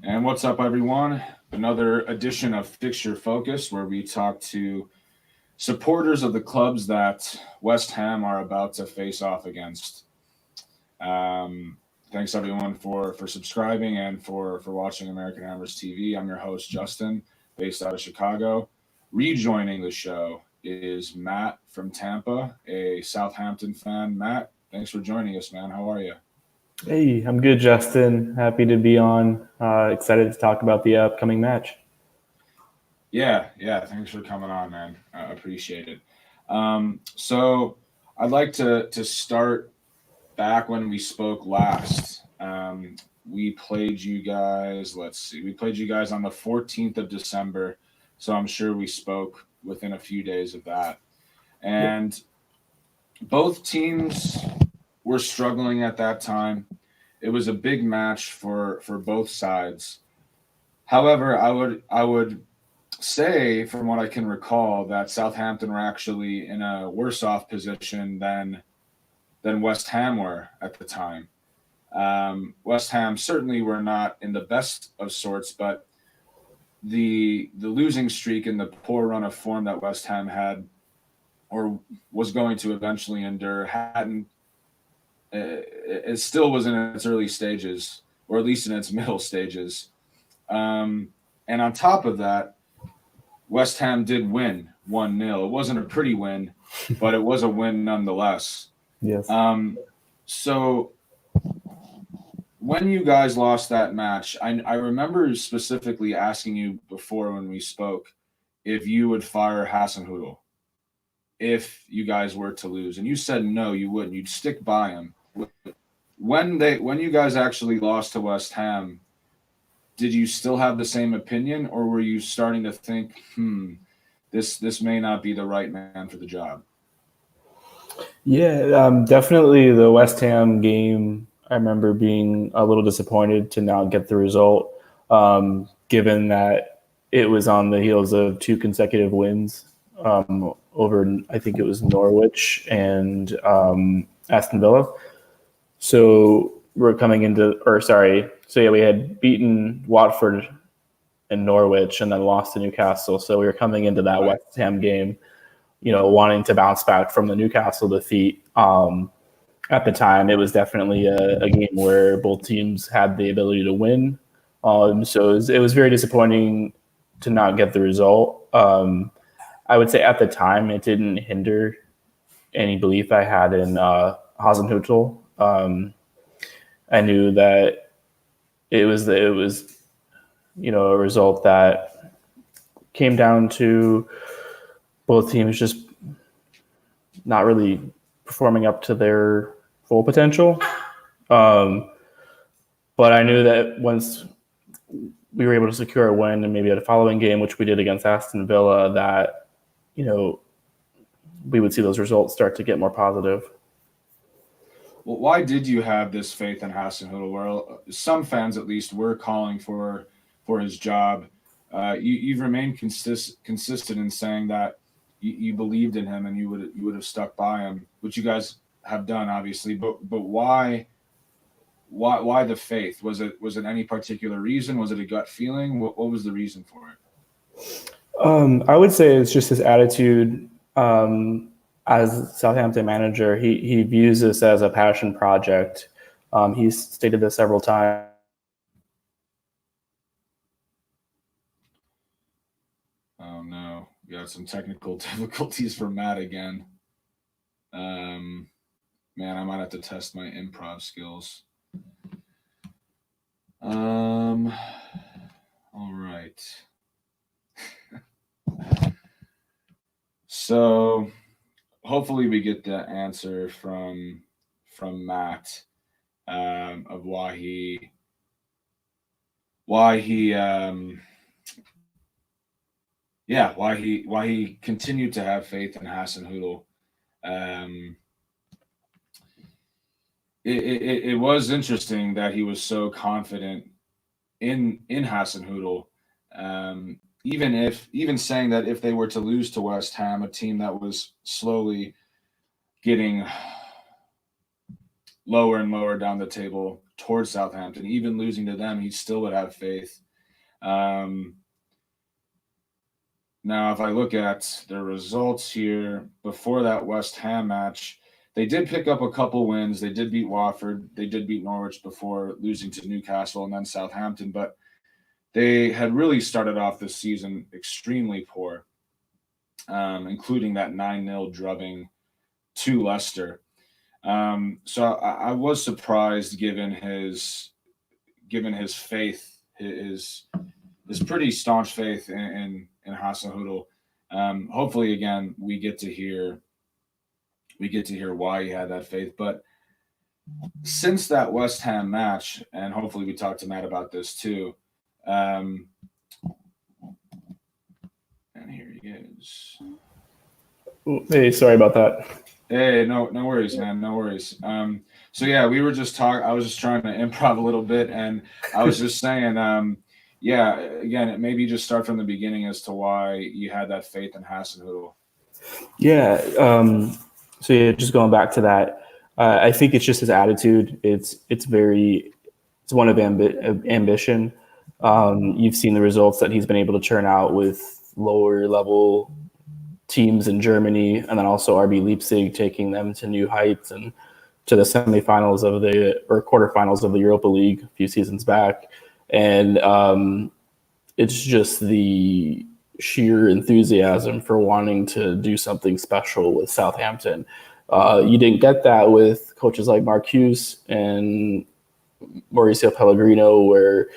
And what's up, everyone? Another edition of Fixture Focus, where we talk to supporters of the clubs that West Ham are about to face off against. Thanks, everyone, for subscribing and for watching American Hammers TV. I'm your host, Justin, based out of Chicago. Rejoining the show is Matt from Tampa, a Southampton fan. Matt, thanks for joining us, man. How are you? Hey, I'm good, Justin. Happy to be on. Excited to talk about the upcoming match. Yeah. Thanks for coming on, man. I appreciate it. So I'd like to start back when we spoke last. We played you guys. Let's see. We played you guys on the 14th of December. So I'm sure we spoke within a few days of that. And both teams were struggling at that time. It was a big match for both sides. However, I would say, from what I can recall, that Southampton were actually in a worse off position than West Ham were at the time. West Ham certainly were not in the best of sorts, but the losing streak and the poor run of form that West Ham had or was going to eventually endure hadn't it still was in its early stages, or at least in its middle stages. And on top of that, West Ham did win 1-0. It wasn't a pretty win, but it was a win nonetheless. Yes. So when you guys lost that match, I remember specifically asking you before when we spoke if you would fire Hasenhüttl if you guys were to lose, and you said no, you wouldn't. You'd stick by him. When you guys actually lost to West Ham, did you still have the same opinion, or were you starting to think, this may not be the right man for the job? Yeah, definitely the West Ham game. I remember being a little disappointed to not get the result, given that it was on the heels of two consecutive wins over, I think it was Norwich and Aston Villa. So we're coming into, we had beaten Watford and Norwich and then lost to Newcastle. So we were coming into that West Ham game, wanting to bounce back from the Newcastle defeat. At the time, it was definitely a game where both teams had the ability to win. So it was very disappointing to not get the result. I would say at the time, it didn't hinder any belief I had in Hasenhüttl. I knew that it was a result that came down to both teams just not really performing up to their full potential. But I knew that once we were able to secure a win, and maybe at a following game, which we did against Aston Villa, that we would see those results start to get more positive. Well, why did you have this faith in Hasenhüttl? Well, some fans, at least, were calling for his job. You've remained consistent in saying that you believed in him and you would have stuck by him, which you guys have done, obviously. But why the faith? Was it any particular reason? Was it a gut feeling? What was the reason for it? I would say it's just his attitude. As Southampton manager, he views this as a passion project. He's stated this several times. Oh no, we got some technical difficulties for Matt again. Man, I might have to test my improv skills. All right. So hopefully we get the answer from Matt of why he continued to have faith in Hasenhüttl. It was interesting that he was so confident in Hasenhüttl. Even saying that if they were to lose to West Ham, a team that was slowly getting lower and lower down the table, towards Southampton. Even losing to them, he still would have faith. Now, if I look at the results here before that West Ham match, they did pick up a couple wins. They did beat Watford. They did beat Norwich before losing to Newcastle and then Southampton. But they had really started off this season extremely poor, including that 9-0 drubbing to Leicester. So I was surprised given his faith, his pretty staunch faith in Hasenhüttl. Hopefully, again, we get to hear why he had that faith. But since that West Ham match, and hopefully we talked to Matt about this too. And here he is. Hey, sorry about that. Hey, no worries, man. No worries. So yeah, we were just talking. I was just trying to improv a little bit, and I was just saying, yeah, again, maybe just start from the beginning as to why you had that faith in Hasenhüttl. Yeah. So yeah, just going back to that, I think it's just his attitude. It's one of ambition. You've seen the results that he's been able to churn out with lower level teams in Germany, and then also RB Leipzig taking them to new heights and to the semifinals or quarterfinals of the Europa League a few seasons back. And it's just the sheer enthusiasm for wanting to do something special with Southampton. You didn't get that with coaches like Mark Hughes and Mauricio Pellegrino, where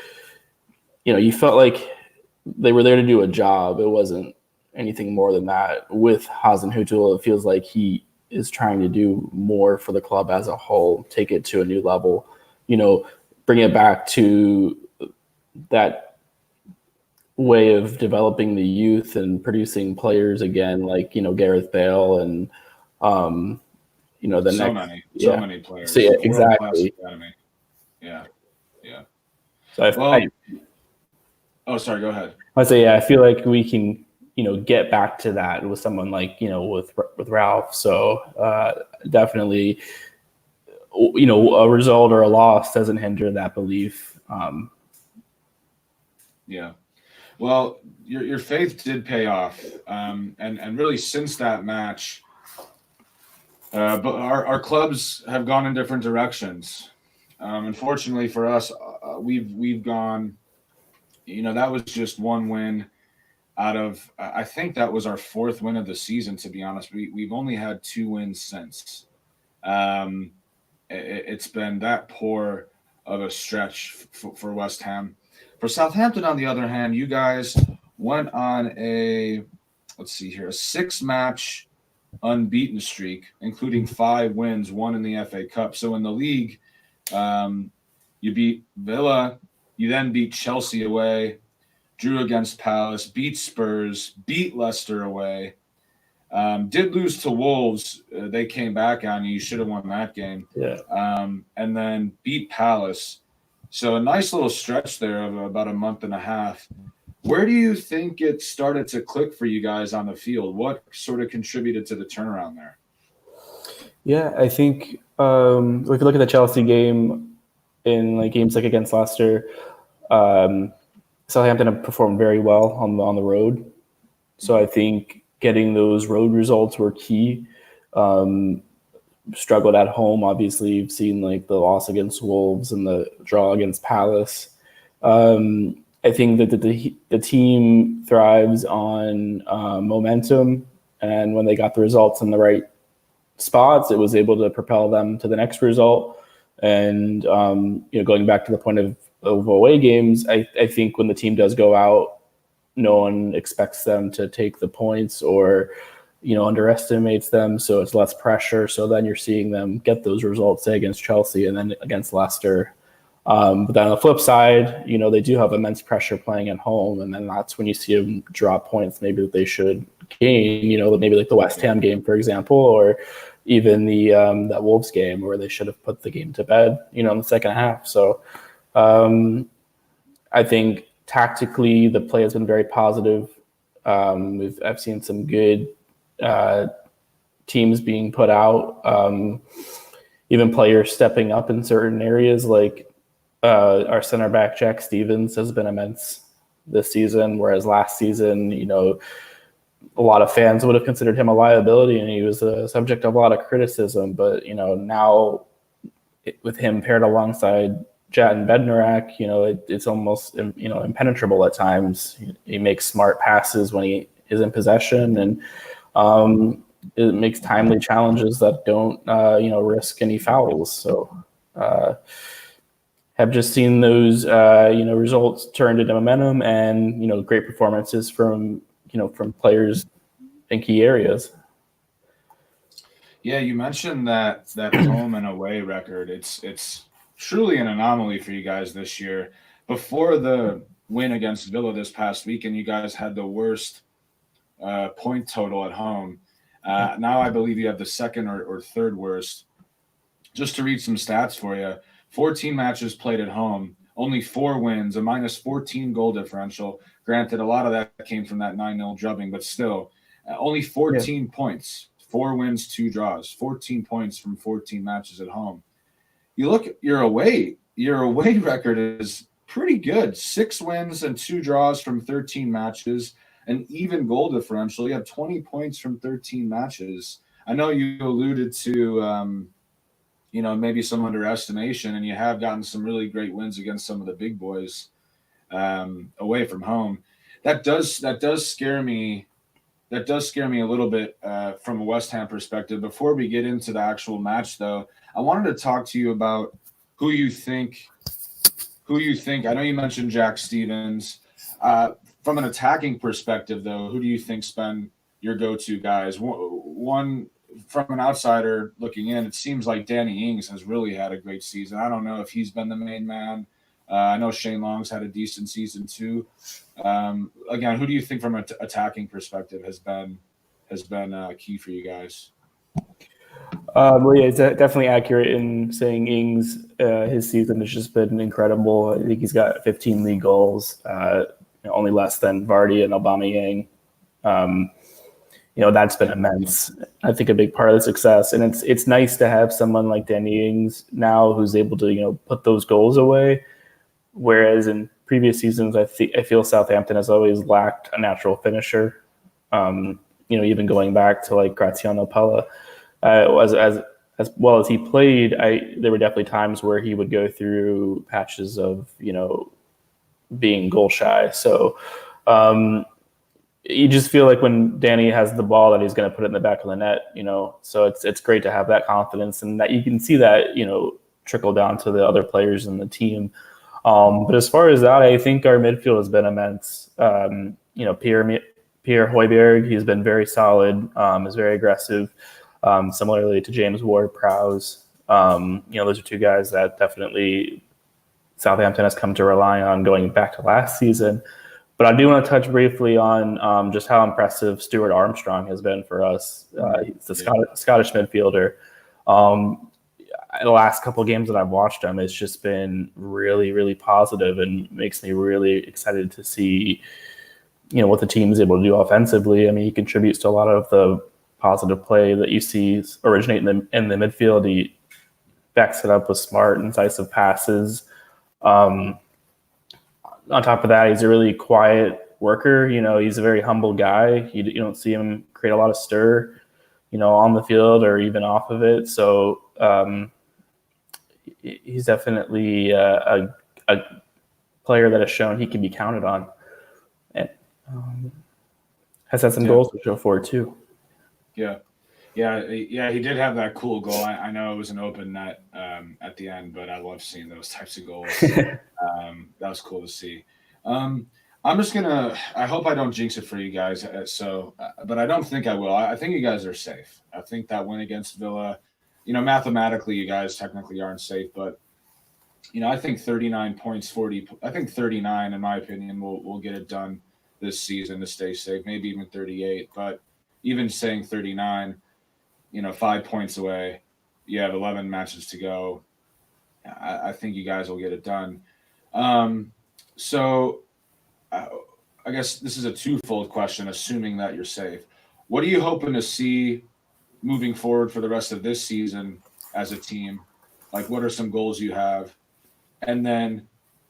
you felt like they were there to do a job. It wasn't anything more than that. With Hasenhüttl, it feels like he is trying to do more for the club as a whole, take it to a new level, bring it back to that way of developing the youth and producing players again, like, Gareth Bale and, so many players. So, yeah, exactly. Yeah. So oh, sorry, go ahead. I feel like we can, get back to that with someone like, with Ralph. So definitely, a result or a loss doesn't hinder that belief. Yeah. Well, your faith did pay off. And really since that match, but our clubs have gone in different directions. Unfortunately for us, we've gone, that was just one win out of, I think that was our fourth win of the season, to be honest. We've only had 2 wins since. It's been that poor of a stretch for West Ham. For Southampton, on the other hand, you guys went on a 6-match unbeaten streak, including 5 wins, 1 in the FA Cup. So in the league, you beat Villa, you then beat Chelsea away, drew against Palace, beat Spurs, beat Leicester away, did lose to Wolves. They came back on you. You should have won that game. Yeah. And then beat Palace. So a nice little stretch there of about a month and a half. Where do you think it started to click for you guys on the field? What sort of contributed to the turnaround there? Yeah, I think if you look at the Chelsea game in games like against Leicester, Southampton have performed very well on the road. So I think getting those road results were key. Struggled at home. Obviously, you've seen the loss against Wolves and the draw against Palace. I think that the team thrives on momentum, and when they got the results in the right spots, it was able to propel them to the next result. And going back to the point of away games, I think when the team does go out, no one expects them to take the points or underestimates them, so it's less pressure. So then you're seeing them get those results, say against Chelsea and then against Leicester. But then on the flip side, they do have immense pressure playing at home, and then that's when you see them drop points maybe that they should gain. Maybe like the West Ham game, for example, or even the that Wolves game where they should have put the game to bed, in the second half. So I think tactically the play has been very positive. I've seen some good teams being put out, even players stepping up in certain areas. Like our center back Jack Stevens has been immense this season, whereas last season, a lot of fans would have considered him a liability, and he was a subject of a lot of criticism. But now with him paired alongside Jadon Bednarak, it's almost impenetrable at times. He makes smart passes when he is in possession, and it makes timely challenges that don't risk any fouls. So have just seen those results turned into momentum, and great performances from players in key areas. Yeah, you mentioned that home and away record. It's truly an anomaly for you guys this year. Before the win against Villa this past weekend, you guys had the worst point total at home. Now I believe you have the second or third worst. Just to read some stats for you, 14 matches played at home, only 4 wins, a minus 14 goal differential. Granted, a lot of that came from that 9-0 drubbing, but still, only 14 points, 4 wins, 2 draws, 14 points from 14 matches at home. You look at your away record is pretty good. 6 wins and 2 draws from 13 matches, an even goal differential. You have 20 points from 13 matches. I know you alluded to maybe some underestimation, and you have gotten some really great wins against some of the big boys away from home. That does scare me. That does scare me a little bit from a West Ham perspective. Before we get into the actual match, though, I wanted to talk to you about who you think. I know you mentioned Jack Stevens. From an attacking perspective, though, who do you think's been your go-to guys? One from an outsider looking in, it seems like Danny Ings has really had a great season. I don't know if he's been the main man. I know Shane Long's had a decent season too. Again, who do you think from an attacking perspective has been key for you guys? Well, yeah, it's definitely accurate in saying Ings. His season has just been incredible. I think he's got 15 league goals, only less than Vardy and Aubameyang. That's been immense. I think a big part of the success, and it's nice to have someone like Danny Ings now who's able to put those goals away. Whereas in previous seasons, I feel Southampton has always lacked a natural finisher. Even going back to like Graziano Pella, as well as he played, there were definitely times where he would go through patches of being goal shy. So you just feel like when Danny has the ball that he's going to put it in the back of the net. So it's great to have that confidence, and that you can see that trickle down to the other players in the team. But as far as that, I think our midfield has been immense. Pierre Højbjerg, he's been very solid, is very aggressive, similarly to James Ward-Prowse. Those are 2 guys that definitely Southampton has come to rely on going back to last season. But I do want to touch briefly on just how impressive Stuart Armstrong has been for us. He's the Scottish midfielder. The last couple of games that I've watched him, it's just been really, really positive, and makes me really excited to see, what the team is able to do offensively. I mean, he contributes to a lot of the positive play that you see originate in the midfield. He backs it up with smart, incisive passes. On top of that, he's a really quiet worker. He's a very humble guy. You don't see him create a lot of stir, on the field or even off of it. So he's definitely a player that has shown he can be counted on, and has had some goals to show for it too. Yeah. He did have that cool goal. I know it was an open net at the end, but I love seeing those types of goals. That was cool to see. I'm just gonna. I hope I don't jinx it for you guys. But I don't think I will. I think you guys are safe. I think that win against Villa, mathematically, you guys technically aren't safe, but I think 39 points, 40. I think 39, in my opinion, will get it done this season to stay safe. Maybe even 38, but even saying 39, 5 points away. You have 11 matches to go. I think you guys will get it done. So I guess this is a twofold question, assuming that you're safe. What are you hoping to see moving forward for the rest of this season as a team? Like, what are some goals you have? And then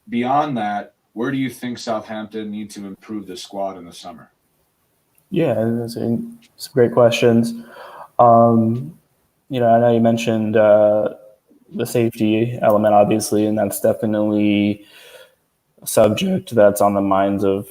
beyond that, where do you think Southampton need to improve the squad in the summer? Yeah, those are some great questions. Um, I know you mentioned the safety element, obviously, and that's definitely a subject that's on the minds of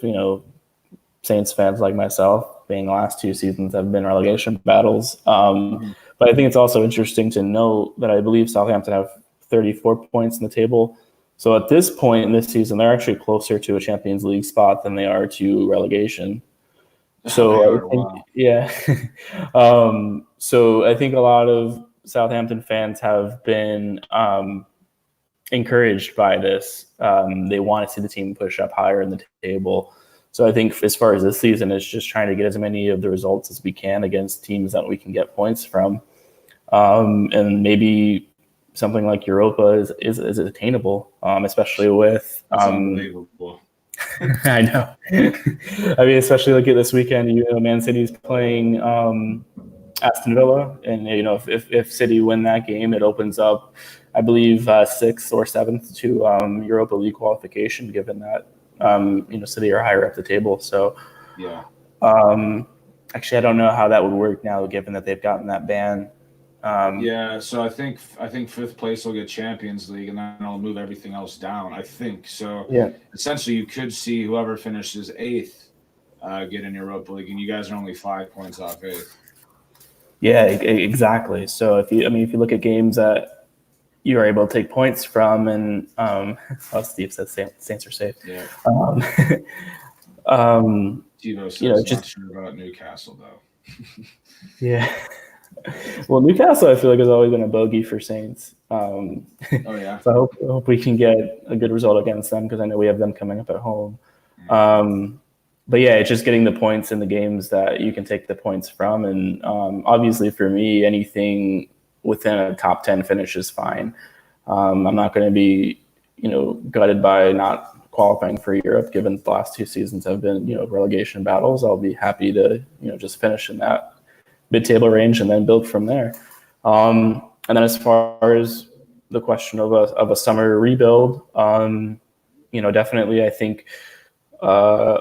Saints fans like myself. Being the last 2 seasons have been relegation battles, but I think it's also interesting to note that I believe Southampton have 34 points in the table. So at this point in this season, they're actually closer to a Champions League spot than they are to relegation. They So I are, think, wow. yeah. So I think a lot of Southampton fans have been encouraged by this. They want to see the team push up higher in the table. So I think as far as this season, it's just trying to get as many of the results as we can against teams that we can get points from. And maybe something like Europa is attainable, especially with. That's unbelievable. I know. I mean, especially look at this weekend. Man City's playing Aston Villa, and if City win that game, it opens up, I believe, sixth or seventh to Europa League qualification. Given that City are higher up the table, so yeah. Actually, I don't know how that would work now, given that they've gotten that ban. Yeah, so I think fifth place will get Champions League, and then I'll move everything else down. I think so. Yeah. Essentially, you could see whoever finishes eighth get in Europa League, and you guys are only 5 points off eighth. Yeah, exactly. So if you look at games that you are able to take points from, and Steve says Saints are safe. Yeah. Tivo says not sure about Newcastle though. Yeah. Well, Newcastle, I feel like, has always been a bogey for Saints. Oh yeah. So I hope we can get a good result against them, because I know we have them coming up at home. But yeah, it's just getting the points in the games that you can take the points from, and obviously for me, anything within a top 10 finish is fine. I'm not going to be gutted by not qualifying for Europe, given the last 2 seasons have been relegation battles. I'll be happy to just finish in that mid-table range and then build from there. And then as far as the question of a summer rebuild, definitely I think a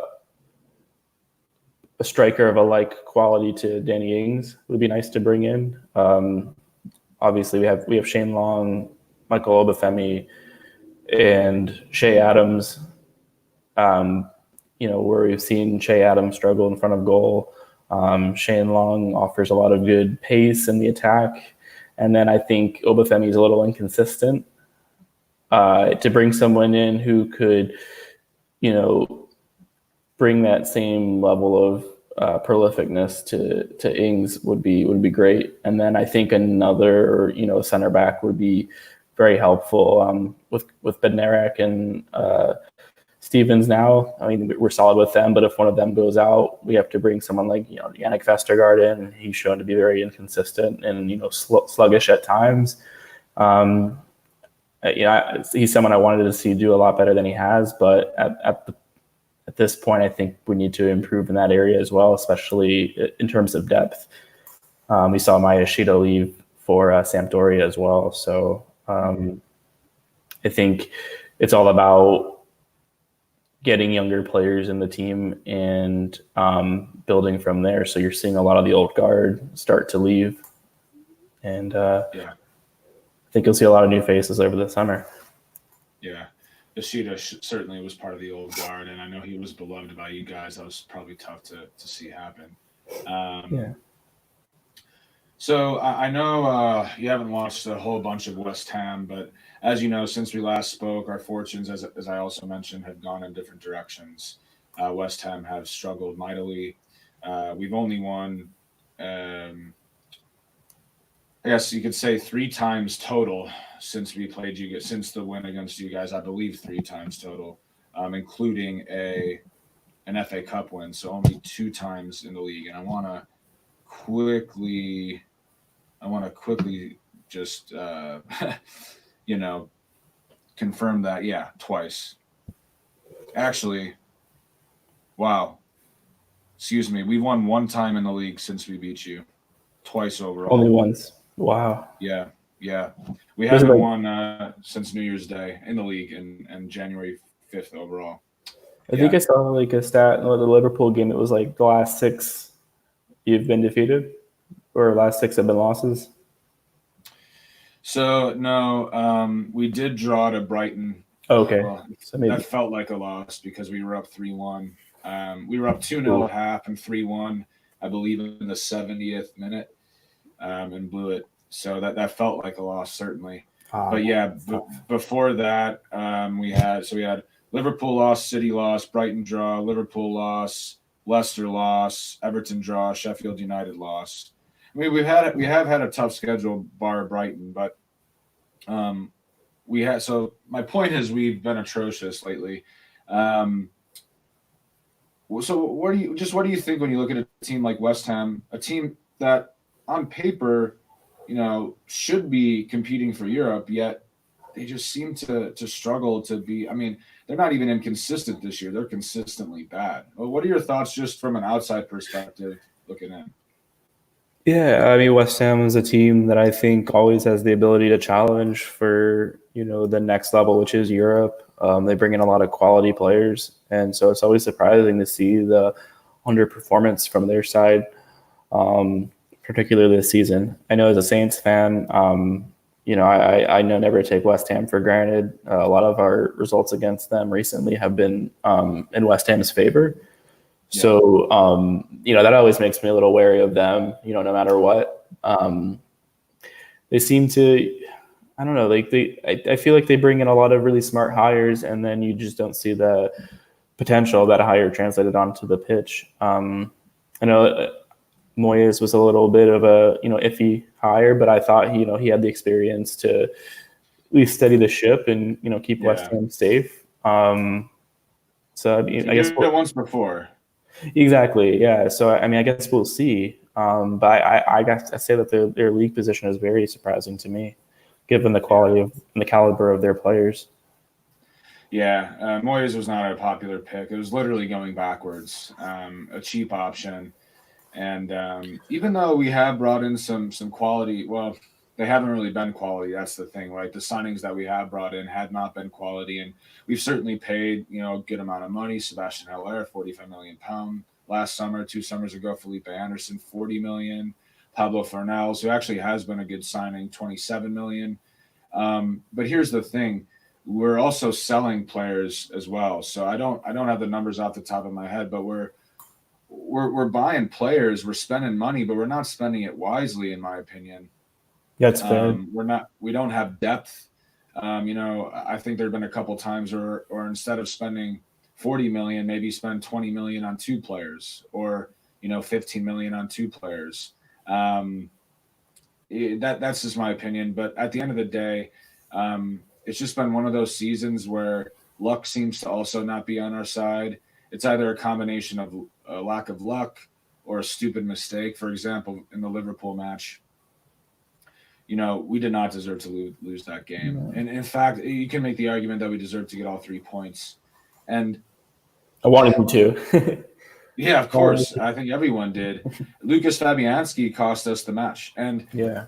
striker of a like quality to Danny Ings would be nice to bring in. Obviously we have Shane Long, Michael Obafemi, and Shea Adams. Where we've seen Shea Adams struggle in front of goal. Shane Long offers a lot of good pace in the attack. And then I think Obafemi is a little inconsistent. To bring someone in who could, bring that same level of prolificness to Ings would be great. And then I think another, center back would be very helpful with Bednarek and Stevens now. I mean, we're solid with them, but if one of them goes out, we have to bring someone like Yannick Vestergaard in. He's shown to be very inconsistent and sluggish at times. He's someone I wanted to see do a lot better than he has, but at this point, I think we need to improve in that area as well, especially in terms of depth. We saw Maya Shida leave for Sampdoria as well, so I think it's all about getting younger players in the team and building from there. So you're seeing a lot of the old guard start to leave. And I think you'll see a lot of new faces over the summer. Yeah. Ishida certainly was part of the old guard, and I know he was beloved by you guys. That was probably tough to see happen. So I know you haven't watched a whole bunch of West Ham, but as you know, since we last spoke, our fortunes, as I also mentioned, have gone in different directions. West Ham have struggled mightily. We've only won, I guess you could say 3 times total since we played you guys, since the win against you guys. I believe 3 times total, including an FA Cup win. So only 2 times in the league. And I want to quickly just confirm that. Yeah, twice. Actually, wow. Excuse me. We won 1 time in the league since we beat you. Twice overall. Only once. Wow. Yeah. Yeah, we There's haven't like, won since New Year's Day in the league and January 5th overall. I think Yeah. I saw like a stat in the Liverpool game. It was like the last 6 you've been defeated, or last 6 have been losses. So no, we did draw to Brighton. Oh, okay, Well, so maybe. that felt like a loss because we were up 3-1. We were up 2-0 Ooh. at half and 3-1, I believe, in the 70th minute, and blew it. So that felt like a loss, certainly. But yeah, before that, we had Liverpool loss, City loss, Brighton draw, Liverpool loss, Leicester loss, Everton draw, Sheffield United loss. I mean, we have had a tough schedule, bar Brighton, but um, we had. So my point is, we've been atrocious lately. Um, so what do you think when you look at a team like West Ham, a team that on paper, should be competing for Europe, yet they just seem to struggle to be. I mean, they're not even inconsistent this year; they're consistently bad. Well, what are your thoughts, just from an outside perspective, looking in? Yeah, I mean, West Ham is a team that I think always has the ability to challenge for the next level, which is Europe. They bring in a lot of quality players, and so it's always surprising to see the underperformance from their side, particularly this season. I know as a Saints fan, I know never take West Ham for granted. A lot of our results against them recently have been in West Ham's favor. So, that always makes me a little wary of them, no matter what. They seem to, I don't know, like I feel like they bring in a lot of really smart hires, and then you just don't see the potential of that hire translated onto the pitch. I know Moyes was a little bit of a, iffy hire, but I thought, he had the experience to at least steady the ship and, keep West Yeah, Ham safe. So, I mean, he I guess did it once before. exactly, yeah. So I mean, I guess we'll see. But I guess I say that their league position is very surprising to me, given the quality of and the caliber of their players. Yeah, Moyes was not a popular pick. It was literally going backwards, a cheap option. And even though we have brought in some quality, well, they haven't really been quality. That's the thing, right? The signings that we have brought in had not been quality, and we've certainly paid a good amount of money. Sebastian Haller, £45 million last summer. 2 summers ago, Felipe Anderson, 40 million. Pablo Fornals, who actually has been a good signing, 27 million. But here's the thing: we're also selling players as well. So I don't have the numbers off the top of my head, but we're buying players, we're spending money, but we're not spending it wisely, in my opinion. That's fair. We don't have depth. I think there have been a couple times or instead of spending 40 million, maybe spend 20 million on 2 players, or 15 million on 2 players. Um, that's just my opinion. But at the end of the day, it's just been one of those seasons where luck seems to also not be on our side. It's either a combination of a lack of luck or a stupid mistake. For example, in the Liverpool match, we did not deserve to lose that game. And in fact, you can make the argument that we deserve to get all 3 points. And I wanted them to. yeah, of course, I think everyone did. Lucas Fabianski cost us the match. And Yeah.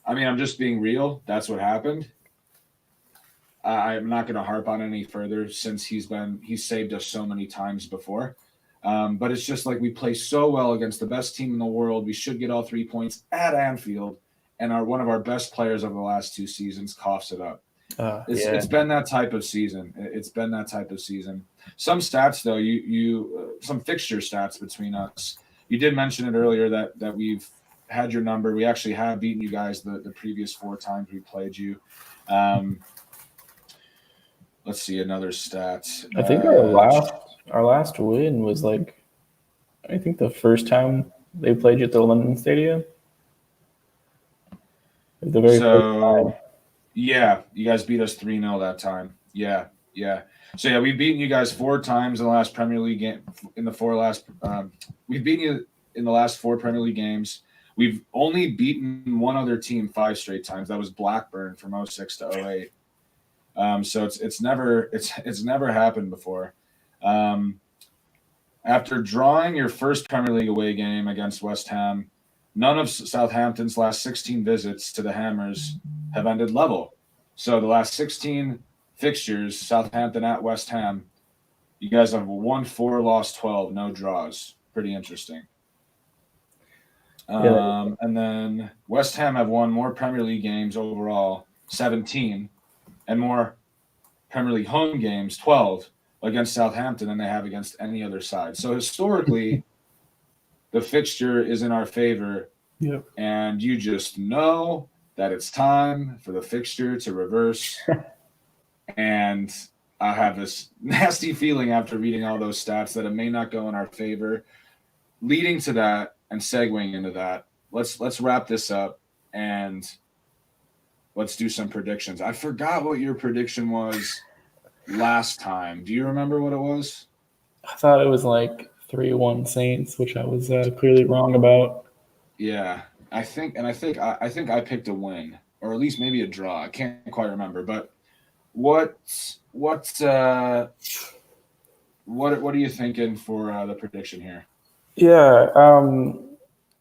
I mean, I'm just being real. That's what happened. I'm not going to harp on any further since he's saved us so many times before. But it's just like we play so well against the best team in the world. We should get all 3 points at Anfield, and one of our best players over the last 2 seasons coughs it up. It's been that type of season. It's been that type of season. Some stats though, some fixture stats between us. You did mention it earlier that we've had your number. We actually have beaten you guys the previous 4 times we played you. Let's see another stat. I think our last win was like, I think the first time they played you at the London Stadium. The very first time. Yeah, you guys beat us 3-0 that time. Yeah. So yeah, we've beaten you guys 4 times in the last Premier League game. We've beaten you in the last 4 Premier League games. We've only beaten one other team 5 straight times. That was Blackburn from 06 to 08. So it's never happened before. After drawing your first Premier League away game against West Ham, none of Southampton's last 16 visits to the Hammers have ended level. So the last 16 fixtures, Southampton at West Ham, you guys have won 4, lost 12, no draws. Pretty interesting. And then West Ham have won more Premier League games overall, 17, and more Premier League home games, 12, against Southampton than they have against any other side. So historically, the fixture is in our favor, and you just know that it's time for the fixture to reverse. And I have this nasty feeling after reading all those stats that it may not go in our favor. Leading to that and segueing into that, let's wrap this up and let's do some predictions. I forgot what your prediction was last time. Do you remember what it was? I thought it was like 3-1 Saints, which I was clearly wrong about. Yeah, I think I picked a win, or at least maybe a draw. I can't quite remember. But what are you thinking for the prediction here? Yeah,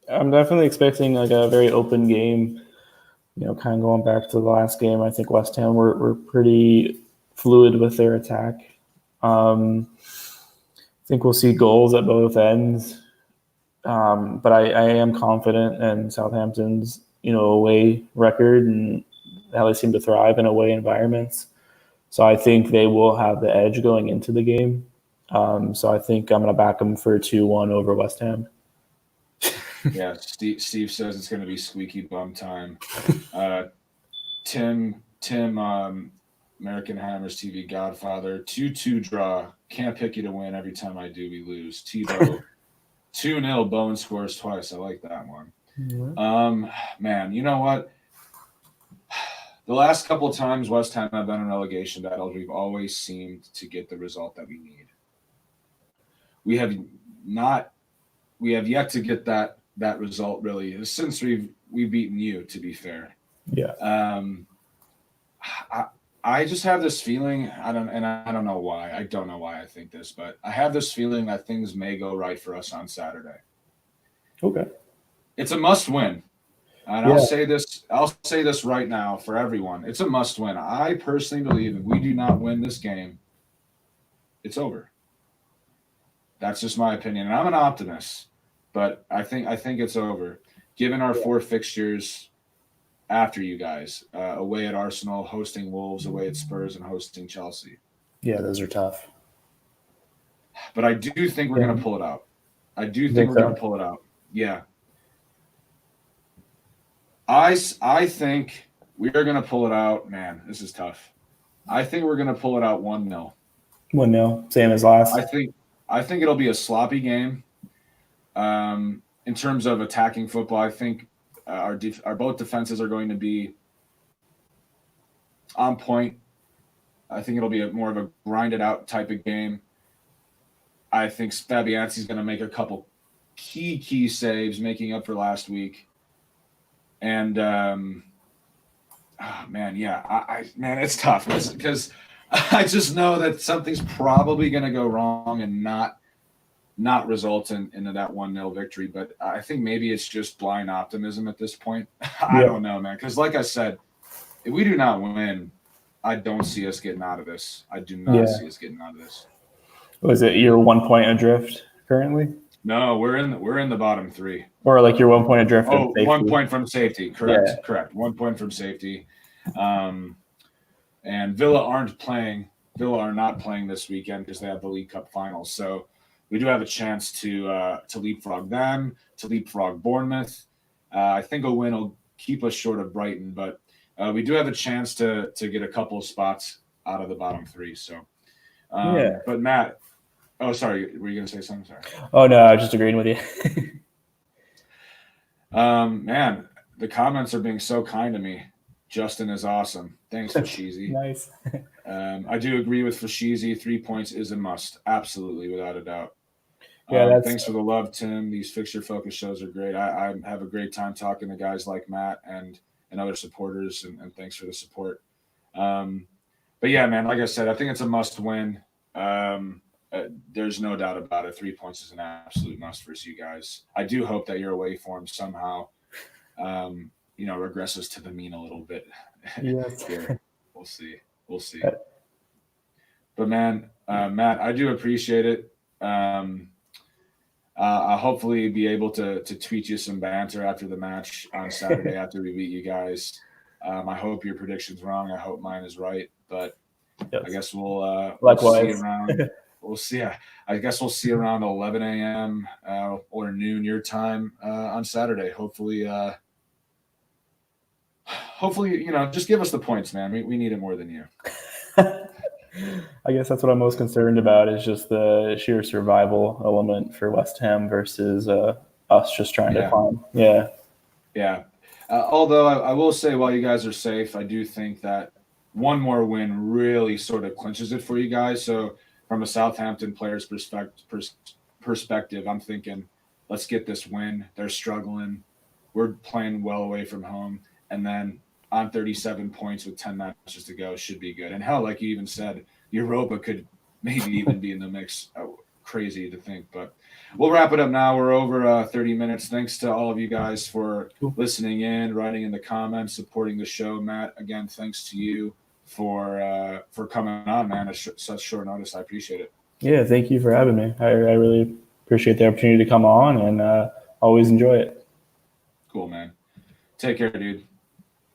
I'm definitely expecting like a very open game. Kind of going back to the last game, I think West Ham were pretty fluid with their attack. I think we'll see goals at both ends. But I am confident in Southampton's, away record and how they seem to thrive in away environments. So I think they will have the edge going into the game. So I think I'm going to back them for 2-1 over West Ham. Yeah, Steve says it's going to be squeaky bum time. Tim, American Hammers TV Godfather, 2-2 draw. Can't pick you to win. Every time I do, we lose. Tebow, 2-0. Bowen scores twice. I like that one. Mm-hmm. Man, you know what? The last couple of times West Ham have been in relegation battles, we've always seemed to get the result that we need. We have yet to get that result really since we've beaten you, to be fair. Yeah. I just have this feeling, I don't know why. I don't know why I think this, but I have this feeling that things may go right for us on Saturday. Okay. It's a must win. And Yeah. I'll say this right now for everyone. It's a must win. I personally believe if we do not win this game, it's over. That's just my opinion. And I'm an optimist, but I think it's over. Given our 4 fixtures after you guys, away at Arsenal, hosting Wolves, away at Spurs, and hosting Chelsea. Yeah, those are tough. But I do think we're going to pull it out. I do think we're going to pull it out. Yeah. I think we are going to pull it out. Man, this is tough. I think we're going to pull it out 1-0. 1-0, same as last. I think it'll be a sloppy game. In terms of attacking football, I think our both defenses are going to be on point. I think it'll be more of a grinded out type of game. I think Fabianski's going to make a couple key saves, making up for last week. And man, it's tough because I just know that something's probably going to go wrong and not result into that 1-0 victory. But I think maybe it's just blind optimism at this point. I don't know, man. Because like I said, if we do not win, I don't see us getting out of this. I do not see us getting out of this. Was it your 1 point adrift currently? No, we're in the bottom 3. Or like your 1 point adrift. Oh, 1 point from safety. Correct. 1 point from safety. And Villa are not playing this weekend because they have the League Cup finals. So we do have a chance to leapfrog them, to leapfrog Bournemouth. I think a win will keep us short of Brighton, but we do have a chance to get a couple of spots out of the bottom 3. So, But Matt, oh, sorry, were you going to say something? Sorry. Oh no, I was just agreeing with you. Man, the comments are being so kind to me. Justin is awesome. Thanks, Fashizi. Nice. I do agree with Fashizi. 3 points is a must. Absolutely, without a doubt. Yeah, thanks for the love, Tim. These Fixture Focus shows are great. I have a great time talking to guys like Matt and other supporters, and thanks for the support. But yeah, man, like I said, I think it's a must win. there's no doubt about it. 3 points is an absolute must for you guys. I do hope that your away form somehow, regresses to the mean a little bit. Yes. Here. We'll see. We'll see. But man, Matt, I do appreciate it. I'll hopefully be able to tweet you some banter after the match on Saturday after we beat you guys. I hope your prediction's wrong. I hope mine is right. But Yes. I guess we'll Likewise. see around. We'll see. I guess we'll see around 11 a.m. Or noon your time on Saturday. Hopefully, just give us the points, man. We need it more than you. I guess that's what I'm most concerned about is just the sheer survival element for West Ham versus us just trying to climb. Yeah. Yeah. Although I will say, while you guys are safe, I do think that one more win really sort of clinches it for you guys. So from a Southampton player's perspective, I'm thinking, let's get this win. They're struggling. We're playing well away from home. And then on 37 points with 10 matches to go should be good. And hell, like you even said, Europa could maybe even be in the mix. Crazy to think, but we'll wrap it up now. We're over 30 minutes. Thanks to all of you guys for listening in, writing in the comments, supporting the show. Matt, again, thanks to you for coming on, man, at such short notice. I appreciate it. Yeah, thank you for having me. I really appreciate the opportunity to come on and always enjoy it. Cool, man. Take care, dude.